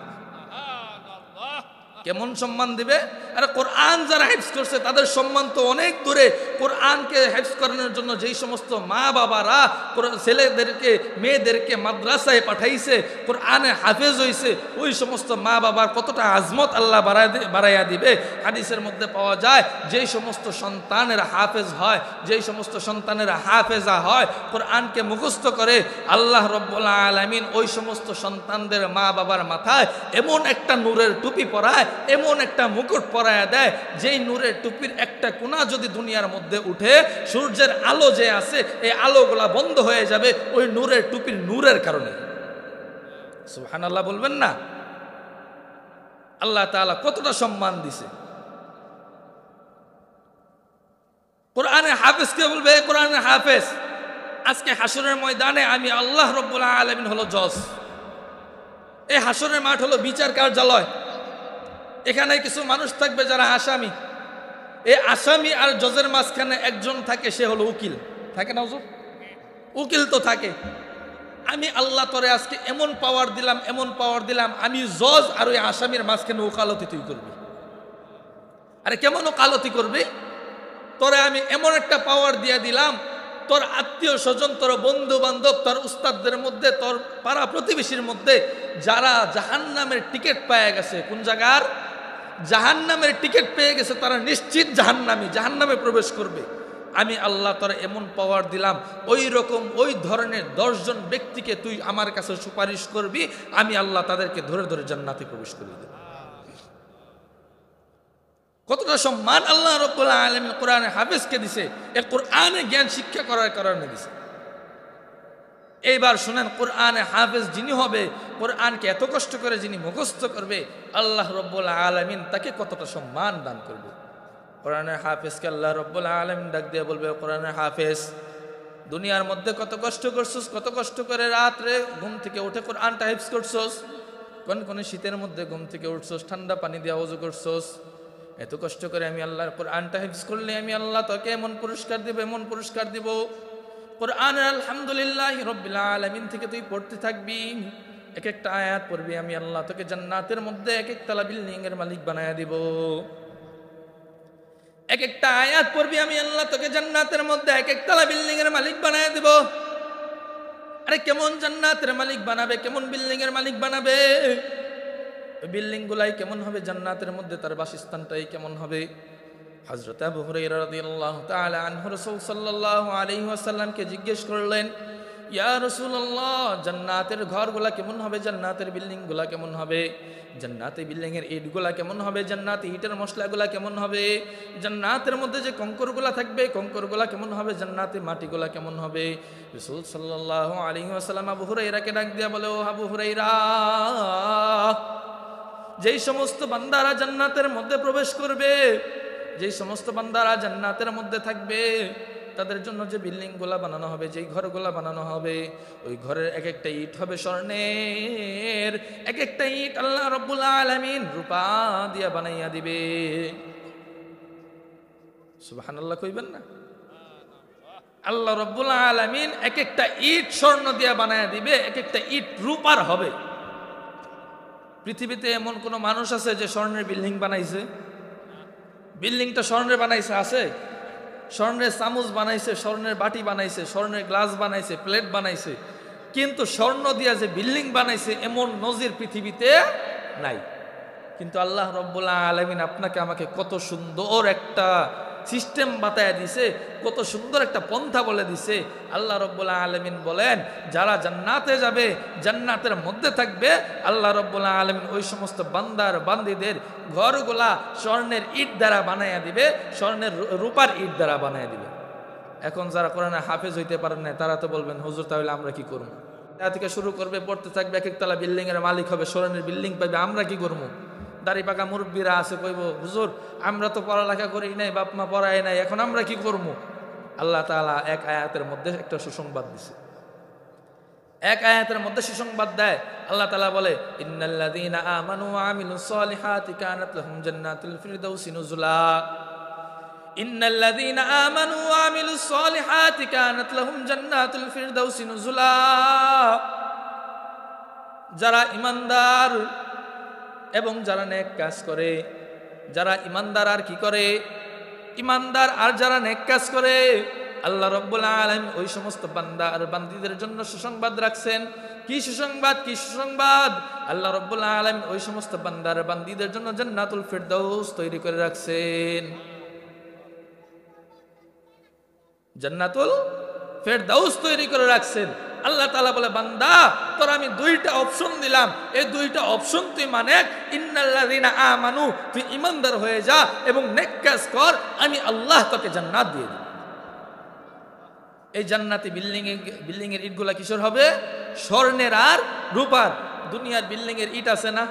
A: কেমন সম্মান দিবে? আরে কোরআন যারা হেফজ করছে তাদের সম্মান তো অনেক দূরে। কোরআনকে হেফজ করানোর জন্য যেই সমস্ত মা বাবারা ছেলেদেরকে মেয়েদেরকে মাদ্রাসায় পাঠাইছে, কোরআনে হাফেজ হইছে, ওই সমস্ত মা বাবার কতটা আজমত আল্লাহ বাড়াইয়া দিবে। হাদিসের মধ্যে পাওয়া যায় যেই সমস্ত সন্তানেরা হাফেজ হয়, যেই সমস্ত সন্তানেরা হাফেজা হয়, কোরআনকে মুখস্থ করে, আল্লাহ রব্বুল আলামিন ওই সমস্ত সন্তানদের মা বাবার মাথায় এমন একটা নূরের টুপি পরায়, এমন একটা মুকুট পরায়া দেয়, যেই নূরের টুপির একটা কোণা যদি দুনিয়ার মধ্যে উঠে, সূর্যের আলো যে আছে এই আলোগুলা বন্ধ হয়ে যাবে ওই নূরের টুপির নূরের কারণে। সুবহানাল্লাহ বলবেন না? আল্লাহ তাআলা কতটা সম্মান দিছে। কোরআনে হাফেজকে বলবে কোরআনে হাফেজ। আজকে হাসরের ময়দানে আমি আল্লাহ রব্বুল আলামিন হলো জজ। এই হাসরের মাঠ হলো বিচার কার্যালয়। এখানে কিছু মানুষ থাকবে যারা আসামি। এই আসামি আর জজের মাঝখানে একজন থাকে, সে হলো উকিল। থাকে না হুজুর? উকিল তো থাকে। আমি আল্লাহ তোরে আজকে এমন পাওয়ার দিলাম, এমন পাওয়ার দিলাম, আমি জজ আর ওই আসামির মাঝখানে ওকালতি তুই করবি। আরে কেমন ওকালতি করবি? তোরে আমি এমন একটা পাওয়ার দিয়ে দিলাম, তোর আত্মীয় স্বজন, তোর বন্ধু বান্ধব, তোর উস্তাদদের মধ্যে, তোর পাড়া প্রতিবেশীর মধ্যে যারা জাহান্নামের টিকিট পেয়ে গেছে, কোন জায়গার জাহান্নামের টিকিট পেয়ে গেছে, তারা নিশ্চিত জাহান্নামে প্রবেশ করবে। আমি আল্লাহ তোর এমন পাওয়ার দিলাম, ওই রকম ওই ধরনের 10 জন ব্যক্তিকে তুই আমার কাছে সুপারিশ করবি, আমি আল্লাহ তাদেরকে ধরে ধরে জান্নাতে প্রবেশ করিয়ে দেব। কতটা সম্মান আল্লাহ রাব্বুল আলামিন কোরআনে হাফেজকে দিছে, এই কোরআনে জ্ঞান শিক্ষা করার কারণে দিছে। এইবার শুনেন, কোরআনে হাফেজ যিনি হবে, কোরআনকে এত কষ্ট করে যিনি মুখস্থ করবে, আল্লাহ রাব্বুল আলামিন তাকে কতটা সম্মান দান করবে। কোরআনের হাফেজকে আল্লাহ রাব্বুল আলামিন ডাক দিয়ে বলবে, কোরআনের হাফেজ, দুনিয়ার মধ্যে কত কষ্ট করছস, কত কষ্ট করে রাত্রে ঘুম থেকে উঠে কোরআনটা হিফজ করছস, কোন শীতের মধ্যে ঘুম থেকে উঠছস, ঠান্ডা পানি দিয়ে ওযু করছস, এত কষ্ট করে আমি আল্লাহর কোরআনটা হিফজ করলে আমি আল্লাহ তোকে এমন পুরস্কার দিব, এমন পুরস্কার দিব। কোরআনের আলহামদুলিল্লাহি রাব্বিল আলামিন থেকে তুই পড়তে থাকবি, এক একটা আয়াত পড়বি, আমি আল্লাহ তোকে জান্নাতের মধ্যে এক একতলা বিল্ডিং এর মালিক বানায়া দিব। এক একটা আয়াত পড়বি, আমি আল্লাহ তোকে জান্নাতের মধ্যে এক একতলা বিল্ডিং এর মালিক বানায়া দিব। আরে কেমন জান্নাতের মালিক বানাবে, কেমন বিল্ডিং এর মালিক বানাবে? ওই বিল্ডিং গুলাই কেমন হবে, জান্নাতের মধ্যে তার বাসস্থানটাই কেমন হবে? হযরত আবু হুরায়রা রাদিয়াল্লাহু তাআলা আনহু রাসূল সাল্লাল্লাহু আলাইহি ওয়াসাল্লামকে জিজ্ঞেস করলেন, ইয়া রাসূলুল্লাহ, জান্নাতের ঘরগুলা কেমন হবে, জান্নাতের বিল্ডিং গুলা কেমন হবে, জান্নাতের বিল্ডিং এর ইটগুলা কেমন হবে, জান্নাতে ইটের মশলাগুলা কেমন হবে, জান্নাতের মধ্যে যে কঙ্করগুলা থাকবে কঙ্করগুলা কেমন হবে, জান্নাতে মাটিগুলা কেমন হবে? রাসূল সাল্লাল্লাহু আলাইহি ওয়াসাল্লাম আবু হুরায়রাকে ডাক দিয়া বলে, ও আবু হুরায়রা, যেই সমস্ত বান্দারা জান্নাতের মধ্যে প্রবেশ করবে, যেই সমস্ত বান্দারা জান্নাতের মধ্যে থাকবে, তাদের জন্য যে বিল্ডিং গুলা বানানো হবে, যেই ঘরগুলা বানানো হবে, ওই ঘরের এক একটা ইট হবে স্বর্ণের, এক একটা ইট আল্লাহ রাব্বুল আলামিন রূপা দিয়া বানাইয়া দিবে। সুবহানাল্লাহ কইবেন না? আল্লাহ রাব্বুল আলামিন এক একটা ইট স্বর্ণ দিয়া বানাইয়া দিবে, এক একটা ইট রূপার হবে। পৃথিবীতে এমন কোন মানুষ আছে যে স্বর্ণের বিল্ডিং বানাইছে? বিল্ডিংটা স্বর্ণের বানাইছে? আছে? স্বর্ণের চামচ বানাইছে, স্বর্ণের বাটি বানাইছে, স্বর্ণের গ্লাস বানাইছে, প্লেট বানাইছে, কিন্তু স্বর্ণ দিয়া যে বিল্ডিং বানাইছে এমন নজির পৃথিবীতে নাই। কিন্তু আল্লাহ রাব্বুল আলামিন আপনাকে আমাকে কত সুন্দর একটা সিস্টেম বাতায়া দিছে, কত সুন্দর একটা পন্থা বলে দিছে। আল্লাহ রাব্বুল আলামিন বলেন, যারা জান্নাতে যাবে, জান্নাতের মধ্যে থাকবে, আল্লাহ রাব্বুল আলামিন ওই সমস্ত বান্দার বান্দীদের ঘরগুলা স্বর্ণের ইট দ্বারা বানাইয়া দিবে, স্বর্ণের রূপার ইট দ্বারা বানাইয়া দিবে। এখন যারা কোরআনে হাফেজ হইতে পারেন না, তারা তো বলবেন, হুজুর তাহলে আমরা কি করবো? তা থেকে শুরু করবে, পড়তে থাকবে, এক একতলা বিল্ডিং এর মালিক হবে, স্বর্ণের বিল্ডিং পাইবে, আমরা কি করবো? দাড়ি পাকা মুরব্বীরা আছে, কইব, হুজুর আমরা তো পড়ালেখা করি নাই, বাপ মা পড়ায় নাই, এখন আমরা কি করবো? আল্লাহ তাআলা এক আয়াতের মধ্যে একটা সুসংবাদ দিছে। এক আয়াতের মধ্যে সুসংবাদ দেয়। আল্লাহ তাআলা বলে, ইন্নাল্লাযীনা আমানু ওয়া আমিলুস সালিহাতি কানাত লাহুম জান্নাতুল ফিরদাউসি নুজুলা। ইন্নাল্লাযীনা আমানু ওয়া আমিলুস সালিহাতি কানাত লাহুম জান্নাতুল ফিরদাউসি নুজুলা। যারা ঈমানদার এবং যারা নেক কাজ করে, যারা ইমানদার আর কি করে, ইমানদার আর যারা নেক কাজ করে, আল্লাহ রাব্বুল আলামিন ওই সমস্ত বান্দা আর বান্দীদের জন্য সুসংবাদ রাখছেন। কি সুসংবাদ? কি সুসংবাদ? আল্লাহ রাব্বুল আলামিন ওই সমস্ত বান্দা আর বান্দীদের জন্য জান্নাতুল ফিরদাউস তৈরি করে রাখছেন। জান্নাতুল ফিরদাউস তৈরি করে রাখছেন। আল্লাহ তাআলা বলে, বান্দা তোর আমি দুইটা অপশন দিলাম, এই দুইটা অপশন তুই মানে ইন্নাল্লাযীনা আমানু, তুই ইমানদার হয়ে যা এবং নেক কাজ কর, আমি আল্লাহ তোকে জান্নাত দিয়ে দেব। এই জান্নাতি বিল্ডিং এর ইটগুলা কিসের হবে? স্বর্ণের আর রূপার। দুনিয়ার বিল্ডিং এর ইট আছে না,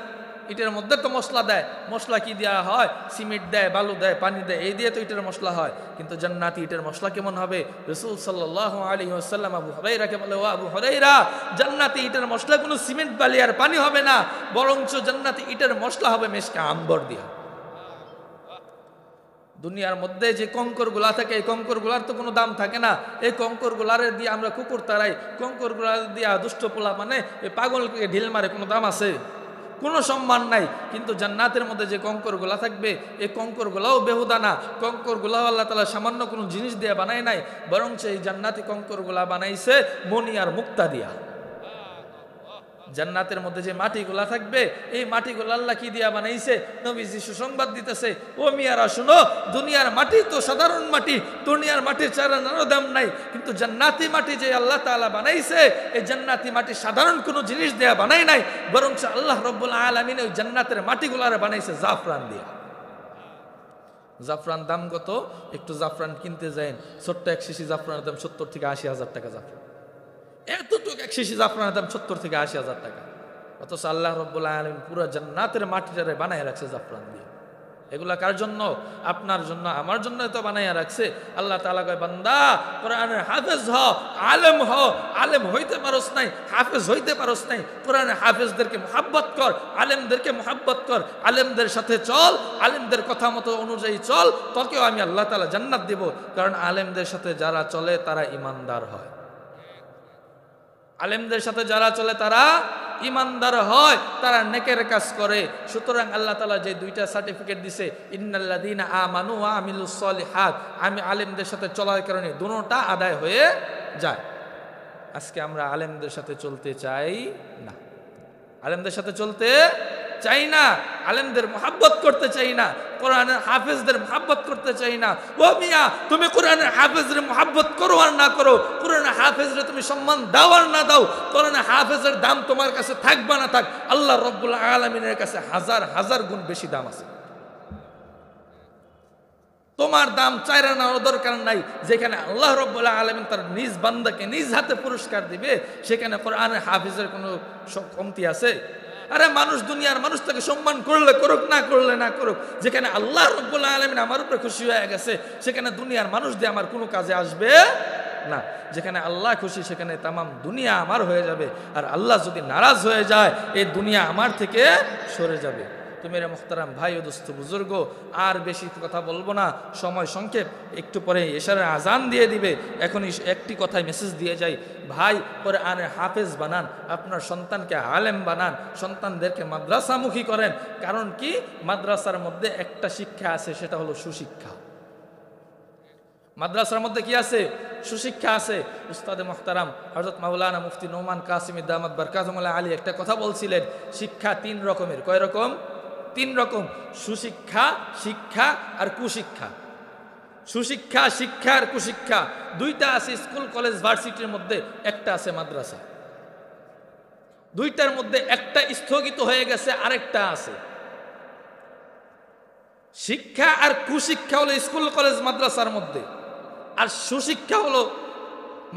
A: ইটের মধ্যে তো মশলা দেয়। মশলা কি দেওয়া হয়? সিমেন্ট দেয়, বালু দেয়, পানি দেয়, এই দিয়ে তো ইটের মশলা হয়। কিন্তু জান্নাতি ইটের মশলা কেমন হবে? রাসূল সাল্লাল্লাহু আলাইহি ওয়াসাল্লাম আবু হুরায়রাকে বলে, ও আবু হুরায়রা, জান্নাতি ইটের মশলা কোনো সিমেন্ট বালি আর পানি হবে না, বরঞ্চ জান্নাতি ইটের মশলা হবে মেশকে আম্বর দিয়া। দুনিয়ার মধ্যে যে কঙ্কর গুলা থাকে, এই কঙ্কর গুলার তো কোনো দাম থাকে না। এই কঙ্কর গুলার দিয়ে আমরা কুকুর তাড়াই, কঙ্কর গুলার দিয়ে দুষ্ট পোলা মানে এই পাগলকে ঢিল মারে, কোনো দাম আছে? কোনো সম্মান নাই। কিন্তু জান্নাতের মধ্যে যে কঙ্কর গুলা থাকবে, এই কঙ্কর গুলাও বেহুদা না। কঙ্কর গুলাও আল্লাহ তাআলা সামান্য কোনো জিনিস দিয়ে বানায় নাই, বরং এই জান্নাতি কঙ্কর গুলা বানাইছে মনি আর মুক্তা দিয়া। জান্নাতের মধ্যে যে মাটিগুলা থাকবে, এই মাটিগুলা আল্লাহ কি দিয়া বানাইছে? নবীজি সুসংবাদ দিতেছে, ও মিয়ারা শুনো, দুনিয়ার মাটি তো সাধারণ মাটি, দুনিয়ার মাটির চারানারও দাম নাই, কিন্তু জান্নাতি মাটি যে আল্লাহ তাআলা বানাইছে, এই জান্নাতি মাটি সাধারণ কোনো জিনিস দেয়া বানাই নাই, বরং আল্লাহ রাব্বুল আলামিন ওই জান্নাতের মাটিগুলারে বানাইছে জাফরান দিয়া। জাফরান দাম কত? একটু জাফরান কিনতে যান, ছোট্ট এক শিশি জাফরানের দাম 70 থেকে 80,000 টাকা। জাফরান এতটুকু এক শিশি জাফরানের দাম 70 থেকে 80,000 টাকা। অথচ আল্লাহ রাব্বুল আলামিন পুরো জান্নাতের মাটিটারে বানায় রাখছে জাফরান দিয়ে। এগুলা কার জন্য? আপনার জন্য, আমার জন্য তো বানাইয়া রাখছে। আল্লাহ তাআলা কয়, বান্দা কোরআনের হাফেজ হ, আলেম হ। আলেম হইতে পারস নাই, হাফেজ হইতে পারস নাই, কোরআনের হাফেজদেরকে মুহাব্বত কর, আলেমদেরকে মুহাব্বত কর, আলেমদের সাথে চল, আলেমদের কথা মতো অনুযায়ী চল, তোকেও আমি আল্লাহ তাআলা জান্নাত দেব। কারণ আলেমদের সাথে যারা চলে তারা ইমানদার হয়। আলেমদের সাথে যারা চলে তারা ইমানদার হয়, তারা নেকের কাজ করে। সুতরাং আল্লাহ তাআলা যে দুইটা সার্টিফিকেট দিছে, ইন্নাল্লাযীনা আমানু ওয়া আমিলুস সলিহাত, আমি আলেমদের সাথে চলার কারণে দুটোটা আদায় হয়ে যায়। আজকে আমরা আলেমদের সাথে চলতে চাই না, আলেমদের সাথে চলতে চাই না, আলেমদের মুহাব্বত করতে চাই না, কোরআনের হাফেজদের মুহাব্বত করতে চাই না। ও মিয়া, তুমি কোরআনের হাফেজদের মুহাব্বত করো আর না করো, কোরআনের হাফেজরে তুমি সম্মান দাও আর না দাও, কোরআনের হাফেজের দাম তোমার কাছে থাকবা না থাক, আল্লাহ রাব্বুল আলামিনের কাছে হাজার হাজার গুণ বেশি দাম আছে। তোমার দাম চাইরা নেওয়ার দরকার নাই। যেখানে আল্লাহ রাব্বুল আলামিন তার নিজ বান্দাকে নিজ হাতে পুরস্কার দিবে, সেখানে কোরআনের হাফেজের কোনো কমতি আছে? আরে মানুষ, দুনিয়ার মানুষ তাকে সম্মান করলে করুক, না করলে না করুক। যেখানে আল্লাহ রাব্বুল আলামিন আমার উপরে খুশি হয়ে গেছে, সেখানে দুনিয়ার মানুষ দিয়ে আমার কোনো কাজে আসবে না। যেখানে আল্লাহ খুশি, সেখানে তামাম দুনিয়া আমার হয়ে যাবে। আর আল্লাহ যদি নারাজ হয়ে যায়, এই দুনিয়া আমার থেকে সরে যাবে। তো মেরে মুহতারাম ভাই ও দোস্ত বুজুর্গ, আর বেশি কথা বলবো না, সময় সংক্ষেপ। একটু পরে এশারের আজান দিয়ে দিবে। এখনই একটি কথায় মেসেজ দিয়ে যাই, ভাই কোরআনের হাফেজ বানান, আপনার সন্তানকে আলেম বানান, সন্তানদেরকে মাদ্রাসামুখী করেন। কারণ কি? মাদ্রাসার মধ্যে একটা শিক্ষা আছে, সেটা হলো সুশিক্ষা। মাদ্রাসার মধ্যে কি আছে? সুশিক্ষা আছে। উস্তাদে মুহতারাম হযরত মাওলানা মুফতি নোমান কাসিমি দামাত বারকাতুহুল আলী একটা কথা বলছিলেন, শিক্ষা 3 রকমের। কয় রকম? 3 রকম। সুশিক্ষা, শিক্ষা আর কুশিক্ষা। সুশিক্ষা, শিক্ষা আর কুশিক্ষা দুইটা আছে স্কুল কলেজ ভার্সিটির মধ্যে, একটা আছে মাদ্রাসা। দুইটার মধ্যে একটা স্থগিত হয়ে গেছে, আরেকটা আছে। শিক্ষা আর কুশিক্ষা হলো স্কুল কলেজ মাদ্রাসার মধ্যে, আর সুশিক্ষা হলো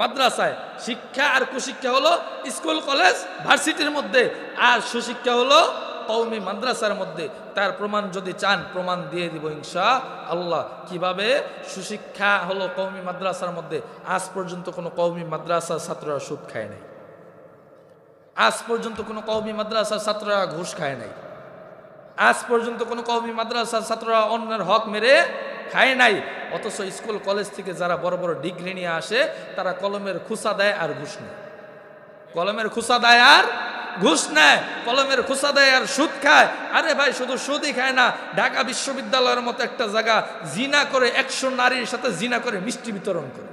A: মাদ্রাসায়। শিক্ষা আর কুশিক্ষা হলো স্কুল কলেজ ভার্সিটির মধ্যে, আর সুশিক্ষা হলো কওমি মাদ্রাসার মধ্যে। তার প্রমাণ যদি চান, প্রমাণ দিয়ে দিব ইনশাআল্লাহ। কিভাবে? সুশিক্ষা হলো কওমি মাদ্রাসার মধ্যে, আজ পর্যন্ত কোনো কওমি মাদ্রাসার ছাত্ররা সুদ খায় নাই, আজ পর্যন্ত কোনো কওমি মাদ্রাসার ছাত্ররা ঘুষ খায় নাই, আজ পর্যন্ত কোনো কওমি মাদ্রাসার ছাত্ররা অন্যের হক মেরে খায় নাই। অথচ স্কুল কলেজ থেকে যারা বড় বড় ডিগ্রি নিয়ে আসে, তারা কলমের খুসা দেয় আর ঘুষ নেয়, কলমের খুসা দেয় আর ঘুষ নেয়, কলমের খোসা দেয় আর সুদ খায়। আরে ভাই, শুধু সুদই খায় না, ঢাকা বিশ্ববিদ্যালয়ের মতো একটা জায়গা জিনা করে 100 নারীর সাথে জিনা করে মিষ্টি বিতরণ করে।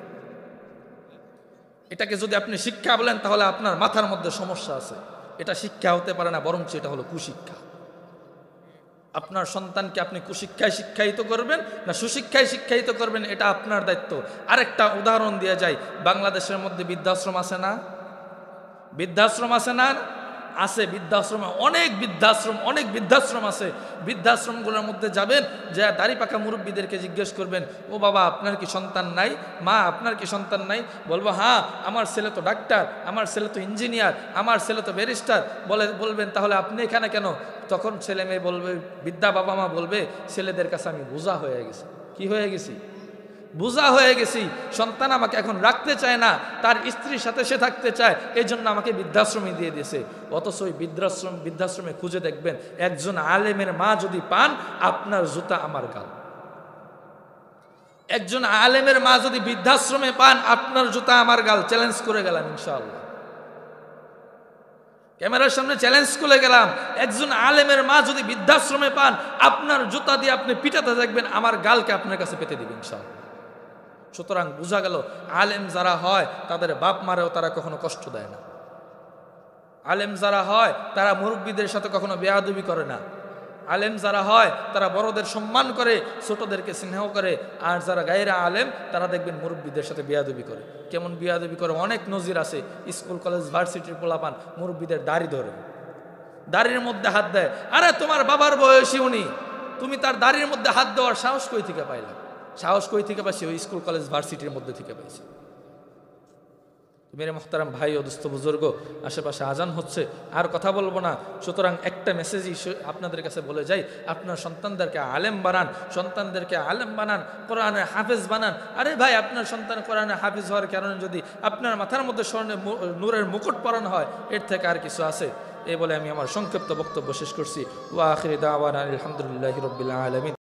A: এটাকে যদি আপনি শিক্ষা বলেন তাহলে আপনার মাথার মধ্যে সমস্যা আছে। এটা শিক্ষা হতে পারে না, বরঞ্চ এটা হলো কুশিক্ষা। আপনার সন্তানকে আপনি কুশিক্ষায় শিক্ষায়িত করবেন না সুশিক্ষায় শিক্ষায়িত করবেন, এটা আপনার দায়িত্ব। আরেকটা উদাহরণ দিয়ে যায়, বাংলাদেশের মধ্যে বৃদ্ধাশ্রম আছে না? বৃদ্ধাশ্রম আছে না? আছে। বৃদ্ধাশ্রমে অনেক বৃদ্ধাশ্রম আছে। বৃদ্ধাশ্রমগুলোর মধ্যে যাবেন, যে দাড়ি পাকা মুরব্বীদেরকে জিজ্ঞেস করবেন, ও বাবা আপনার কি সন্তান নাই? মা আপনার কি সন্তান নাই? বলবো হ্যাঁ, আমার ছেলে তো ডাক্তার, আমার ছেলে তো ইঞ্জিনিয়ার, আমার ছেলে তো ব্যারিস্টার। বলবেন তাহলে আপনি এখানে কেন? তখন ছেলে মেয়ে বলবে, বৃদ্ধা বাবা মা বলবে, ছেলেদের কাছে আমি বোঝা হয়ে গেছি। কি হয়ে গেছি? বোঝা হয়ে গেছি। সন্তান আমাকে এখন রাখতে চায় না, তার স্ত্রীর সাথে সে থাকতে চায়, এই জন্য আমাকে বৃদ্ধাশ্রমে দিয়ে দিয়েছে। অথচ ওই বৃদ্ধাশ্রমে খুঁজে দেখবেন, একজন আলেমের মা যদি পান, আপনার জুতা আমার গাল। একজন আলেমের মা যদি বৃদ্ধাশ্রমে পান, আপনার জুতা আমার গাল। চ্যালেঞ্জ করে গেলাম ইনশাআল্লাহ, ক্যামেরার সামনে চ্যালেঞ্জ করে গেলাম, একজন আলেমের মা যদি বৃদ্ধাশ্রমে পান, আপনার জুতা দিয়ে আপনি পিটাতে দেখবেন, আমার গালকে আপনার কাছে পেতে দিবেন ইনশাআল্লাহ। সুতরাং বোঝা গেল, আলেম যারা হয় তাদের বাপ মারেও তারা কখনো কষ্ট দেয় না। আলেম যারা হয় তারা মুরব্বীদের সাথে কখনো বেয়াদবি করে না। আলেম যারা হয় তারা বড়দের সম্মান করে, ছোটদেরকে স্নেহ করে। আর যারা গায়রা আলেম, তারা দেখবেন মুরব্বীদের সাথে বেয়াদবি করে। কেমন বেয়াদবি করে? অনেক নজির আছে। স্কুল কলেজ ভার্সিটির পোলাপান মুরব্বীদের দাড়ি ধরে, দাড়ির মধ্যে হাত দেয়। আরে তোমার বাবার বয়সী উনি, তুমি তার দাড়ির মধ্যে হাত দেওয়ার সাহস কই থেকে পাইলা? সাহস কই থেকে পাইছি? ওই স্কুল কলেজ ভার্সিটির মধ্যে থেকে পাইছি। মেরে মোহতারাম ভাই ও দোস্ত বুজুর্গ, আশেপাশে আজান হচ্ছে, আর কথা বলবো না। সুতরাং একটা মেসেজই আপনাদের কাছে বলে যাই, আপনার সন্তানদেরকে আলেম বানান, কোরআনের হাফেজ বানান। আরে ভাই, আপনার সন্তান কোরআনের হাফেজ হওয়ার কারণে যদি আপনার মাথার মধ্যে স্বর্ণের নূরের মুকুট পরানো হয়, এর থেকে আর কিছু আছে? এই বলে আমি আমার সংক্ষিপ্ত বক্তব্য শেষ করছি। ওয়া আখিরি দাওয়ানা আলহামদুলিল্লাহি রাব্বিল আলামিন।